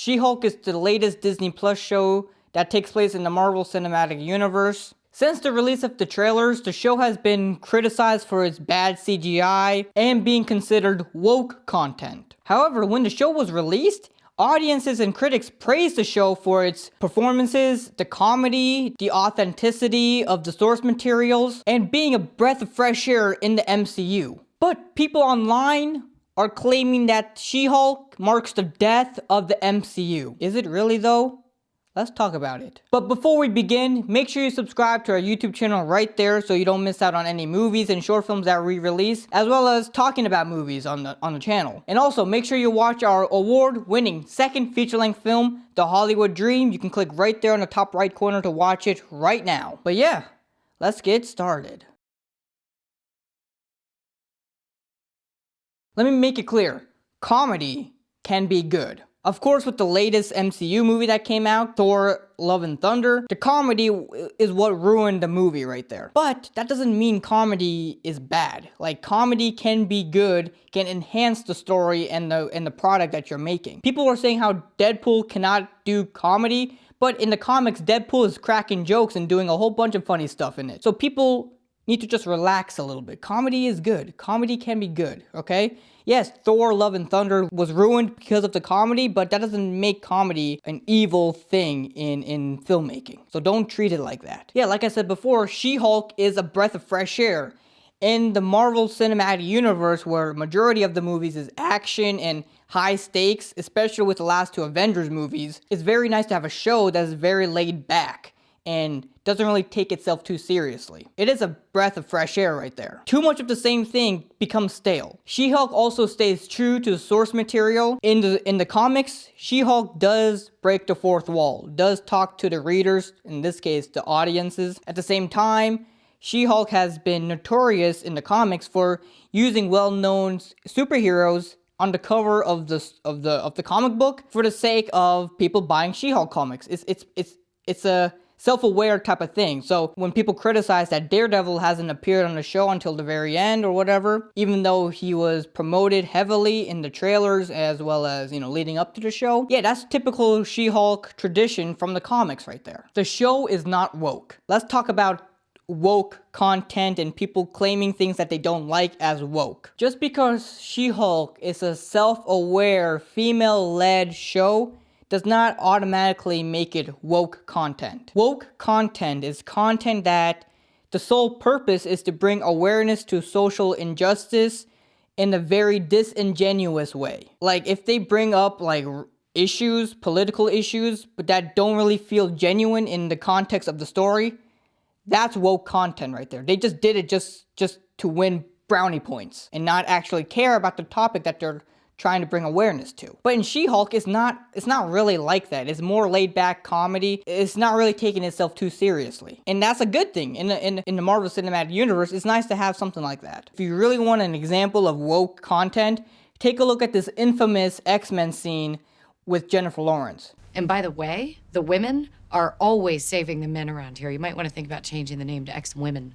She-Hulk is the latest Disney Plus show that takes place in the Marvel Cinematic Universe. Since the release of the trailers, the show has been criticized for its bad CGI and being considered woke content. However, when the show was released, audiences and critics praised the show for its performances, the comedy, the authenticity of the source materials, and being a breath of fresh air in the MCU. But people online are claiming that She-Hulk marks the death of the MCU. Is it really though? Let's talk about it. But before we begin, make sure you subscribe to our YouTube channel right there so you don't miss out on any movies and short films that we release, as well as talking about movies on the channel. And also, make sure you watch our award-winning second feature-length film, The Hollywood Dream. You can click right there in the top right corner to watch it right now. But yeah, let's get started. Let me make it clear. Comedy can be good. Of course, with the latest MCU movie that came out, Thor: Love and Thunder, the comedy is what ruined the movie right there. But that doesn't mean comedy is bad. Like, comedy can be good, can enhance the story and the product that you're making. People are saying how Deadpool cannot do comedy, but in the comics, Deadpool is cracking jokes and doing a whole bunch of funny stuff in it. So people need to just relax a little bit. Comedy is good. Comedy can be good, okay? Yes, Thor: Love and Thunder was ruined because of the comedy, but that doesn't make comedy an evil thing in filmmaking. So don't treat it like that. Yeah, like I said before, She-Hulk is a breath of fresh air. In the Marvel Cinematic Universe, where majority of the movies is action and high stakes, especially with the last two Avengers movies, it's very nice to have a show that is very laid back and doesn't really take itself too seriously. It is a breath of fresh air right there. Too much of the same thing becomes stale. She-Hulk also stays true to the source material. In the comics, She-Hulk does break the fourth wall, does talk to the readers, in this case the audiences. At the same time, She-Hulk has been notorious in the comics for using well-known superheroes on the cover of the comic book for the sake of people buying She-Hulk comics. It's a self-aware type of thing. So when people criticize that Daredevil hasn't appeared on the show until the very end or whatever, even though he was promoted heavily in the trailers as well as, leading up to the show, yeah, that's typical She-Hulk tradition from the comics right there. The show is not woke. Let's talk about woke content and people claiming things that they don't like as woke. Just because She-Hulk is a self-aware, female-led show does not automatically make it woke content. Woke content is content that the sole purpose is to bring awareness to social injustice in a very disingenuous way. Like, if they bring up issues, political issues, but that don't really feel genuine in the context of the story, that's woke content right there. They just did it just to win brownie points and not actually care about the topic that they're trying to bring awareness to. But in She-Hulk, it's not really like that. It's more laid back comedy. It's not really taking itself too seriously. And that's a good thing. In the Marvel Cinematic Universe, it's nice to have something like that. If you really want an example of woke content, take a look at this infamous X-Men scene with Jennifer Lawrence. And by the way, the women are always saving the men around here. You might want to think about changing the name to X-Women.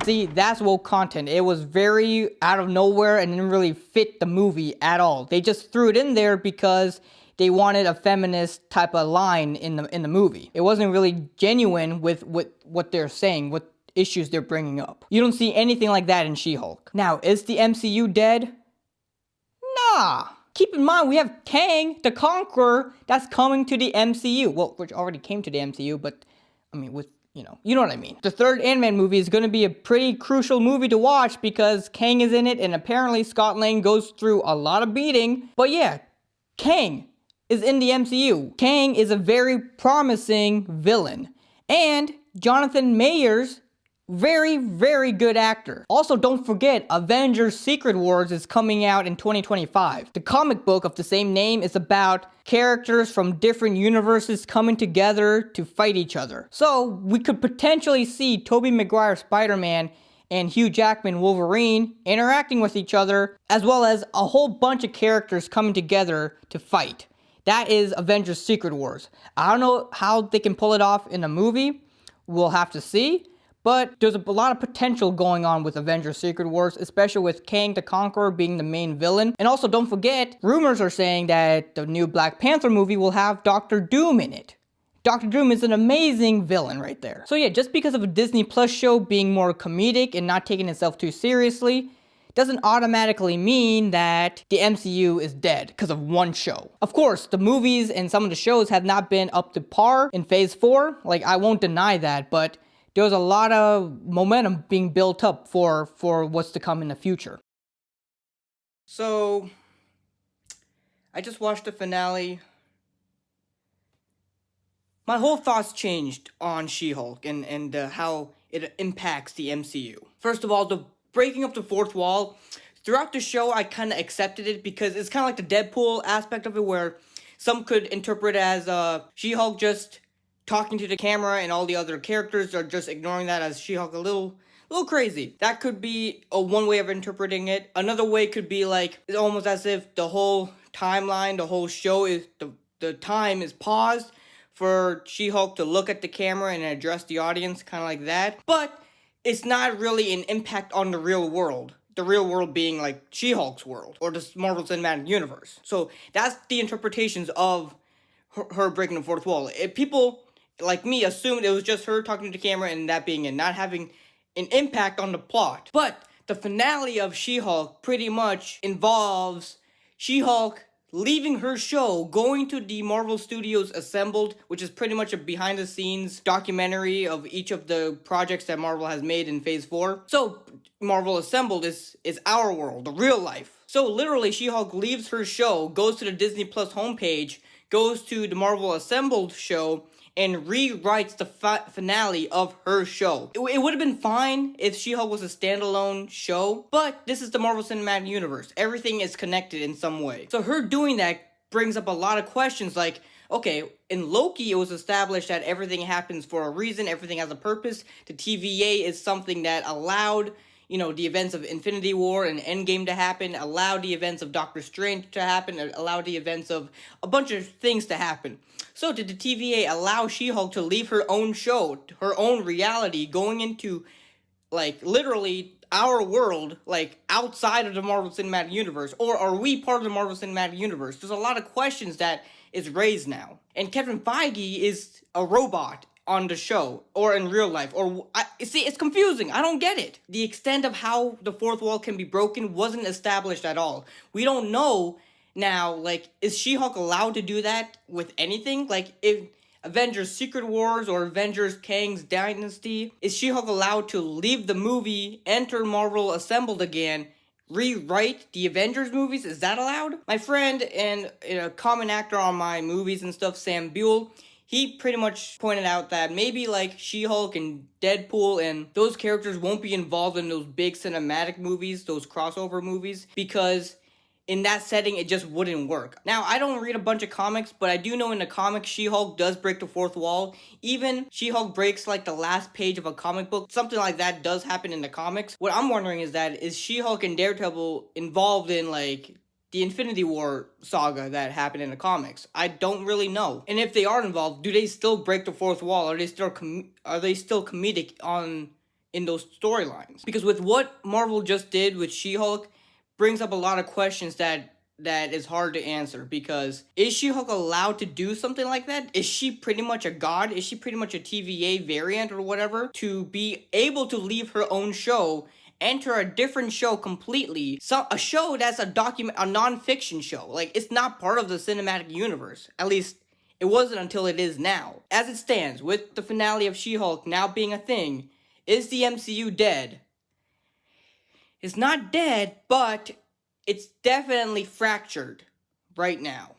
See, that's woke content. It was very out of nowhere and didn't really fit the movie at all. They just threw it in there because they wanted a feminist type of line in the movie. It wasn't really genuine with what they're saying, what issues they're bringing up. You don't see anything like that in She-Hulk. Now, is the MCU dead? Nah. Keep in mind, we have Kang the Conqueror that's coming to the MCU. Well, which already came to the MCU, but I mean, with you know what I mean. The third Ant-Man movie is going to be a pretty crucial movie to watch because Kang is in it, and apparently Scott Lang goes through a lot of beating. But yeah, Kang is in the MCU. Kang is a very promising villain. And Jonathan Majors, very, very good actor. Also, don't forget, Avengers Secret Wars is coming out in 2025. The comic book of the same name is about characters from different universes coming together to fight each other. So, we could potentially see Tobey Maguire Spider-Man and Hugh Jackman Wolverine interacting with each other, as well as a whole bunch of characters coming together to fight. That is Avengers Secret Wars. I don't know how they can pull it off in a movie. We'll have to see. But there's a lot of potential going on with Avengers Secret Wars, especially with Kang the Conqueror being the main villain. And also, don't forget, rumors are saying that the new Black Panther movie will have Doctor Doom in it. Doctor Doom is an amazing villain right there. So yeah, just because of a Disney Plus show being more comedic and not taking itself too seriously, doesn't automatically mean that the MCU is dead because of one show. Of course, the movies and some of the shows have not been up to par in Phase 4. Like, I won't deny that, but there's a lot of momentum being built up for what's to come in the future. So, I just watched the finale. My whole thoughts changed on She-Hulk and how it impacts the MCU. First of all, the breaking up the fourth wall. Throughout the show, I kind of accepted it because it's kind of like the Deadpool aspect of it, where some could interpret it as She-Hulk just talking to the camera and all the other characters are just ignoring that as She-Hulk a little crazy. That could be one way of interpreting it. Another way could be like, it's almost as if the whole timeline, the whole show is, the time is paused for She-Hulk to look at the camera and address the audience, kind of like that. But it's not really an impact on the real world. The real world being like She-Hulk's world, or the Marvel Cinematic Universe. So that's the interpretations of her breaking the fourth wall. If people like me assumed it was just her talking to the camera and that being it, not having an impact on the plot. But the finale of She-Hulk pretty much involves She-Hulk leaving her show, going to the Marvel Studios Assembled, which is pretty much a behind-the-scenes documentary of each of the projects that Marvel has made in Phase 4. So, Marvel Assembled is our world, the real life. So, literally, She-Hulk leaves her show, goes to the Disney Plus homepage, goes to the Marvel Assembled show, and rewrites the finale of her show. It would have been fine if She-Hulk was a standalone show, but this is the Marvel Cinematic Universe. Everything is connected in some way. So her doing that brings up a lot of questions like, okay, in Loki it was established that everything happens for a reason, everything has a purpose. The TVA is something that allowed, the events of Infinity War and Endgame to happen, allowed the events of Doctor Strange to happen, allowed the events of a bunch of things to happen. So did the TVA allow She-Hulk to leave her own show, her own reality, going into, literally our world, outside of the Marvel Cinematic Universe? Or are we part of the Marvel Cinematic Universe? There's a lot of questions that is raised now. And Kevin Feige is a robot on the show, or in real life, it's confusing. I don't get it. The extent of how the fourth wall can be broken wasn't established at all. We don't know now, is She-Hulk allowed to do that with anything? If Avengers Secret Wars or Avengers Kang's Dynasty, is She-Hulk allowed to leave the movie, enter Marvel Assembled again, rewrite the Avengers movies? Is that allowed? My friend and a common actor on my movies and stuff, Sam Buell, he pretty much pointed out that maybe She-Hulk and Deadpool and those characters won't be involved in those big cinematic movies, those crossover movies, because in that setting it just wouldn't work. Now, I don't read a bunch of comics, but I do know in the comics She-Hulk does break the fourth wall. Even She-Hulk breaks the last page of a comic book. Something like that does happen in the comics. What I'm wondering is She-Hulk and Daredevil involved in the Infinity War saga that happened in the comics? I don't really know. And if they are involved, do they still break the fourth wall? Are they still comedic in those storylines? Because with what Marvel just did with She-Hulk, brings up a lot of questions that is hard to answer. Because is She-Hulk allowed to do something like that? Is she pretty much a god? Is she pretty much a TVA variant or whatever? To be able to leave her own show, enter a different show completely, a show that's a non-fiction show. It's not part of the cinematic universe. At least it wasn't until it is now. As it stands, with the finale of She-Hulk now being a thing, is the MCU dead? It's not dead, but it's definitely fractured right now.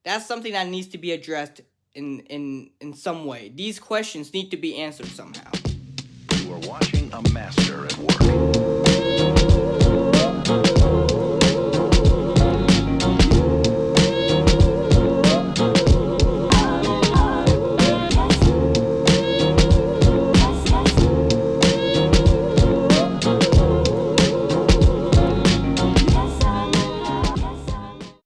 That's something that needs to be addressed in some way. These questions need to be answered somehow. You are watching a master.